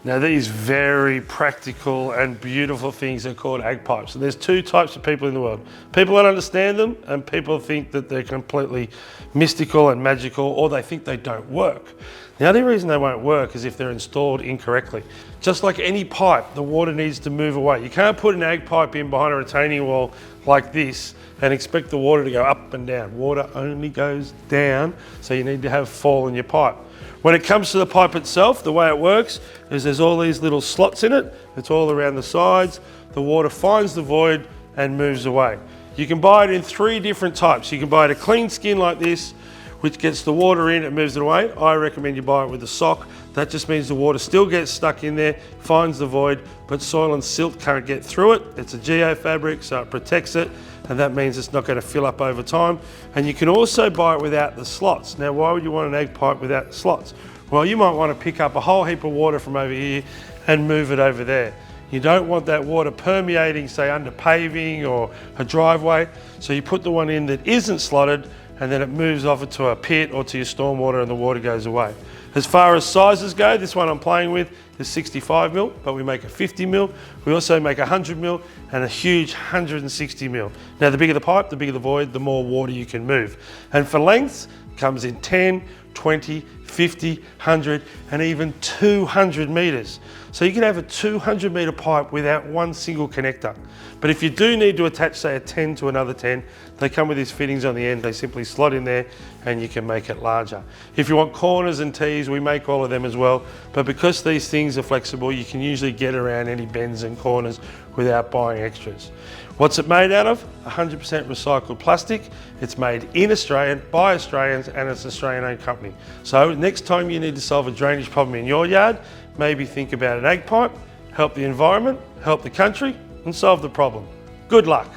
Now these very practical and beautiful things are called ag pipes. And there's two types of people in the world. People that understand them and people think that they're completely mystical and magical, or they think they don't work. The only reason they won't work is if they're installed incorrectly. Just like any pipe, the water needs to move away. You can't put an ag pipe in behind a retaining wall like this and expect the water to go up and down. Water only goes down, so you need to have fall in your pipe. When it comes to the pipe itself, the way it works is there's all these little slots in it. It's all around the sides. The water finds the void and moves away. You can buy it in 3 different types. You can buy it a clean skin like this, which gets the water in and moves it away. I recommend you buy it with a sock. That just means the water still gets stuck in there, finds the void, but soil and silt can't get through it. It's a geofabric, so it protects it, and that means it's not going to fill up over time. And you can also buy it without the slots. Now, why would you want an ag pipe without slots? Well, you might want to pick up a whole heap of water from over here and move it over there. You don't want that water permeating, say, under paving or a driveway. So you put the one in that isn't slotted, and then it moves off into a pit or to your stormwater and the water goes away. As far as sizes go, this one I'm playing with is 65 mil, but we make a 50 mil. We also make a 100 mil and a huge 160 mil. Now, the bigger the pipe, the bigger the void, the more water you can move. And for lengths, it comes in 10, 20, 50, 100, and even 200 meters. So you can have a 200 meter pipe without one single connector. But if you do need to attach, say, a 10 to another 10, they come with these fittings on the end. They simply slot in there and you can make it larger. If you want corners and T's, we make all of them as well. But because these things are flexible, you can usually get around any bends and corners without buying extras. What's it made out of? 100% recycled plastic. It's made in Australia, by Australians, and it's an Australian-owned company. So next time you need to solve a drainage problem in your yard, maybe think about an ag pipe, help the environment, help the country, and solve the problem. Good luck.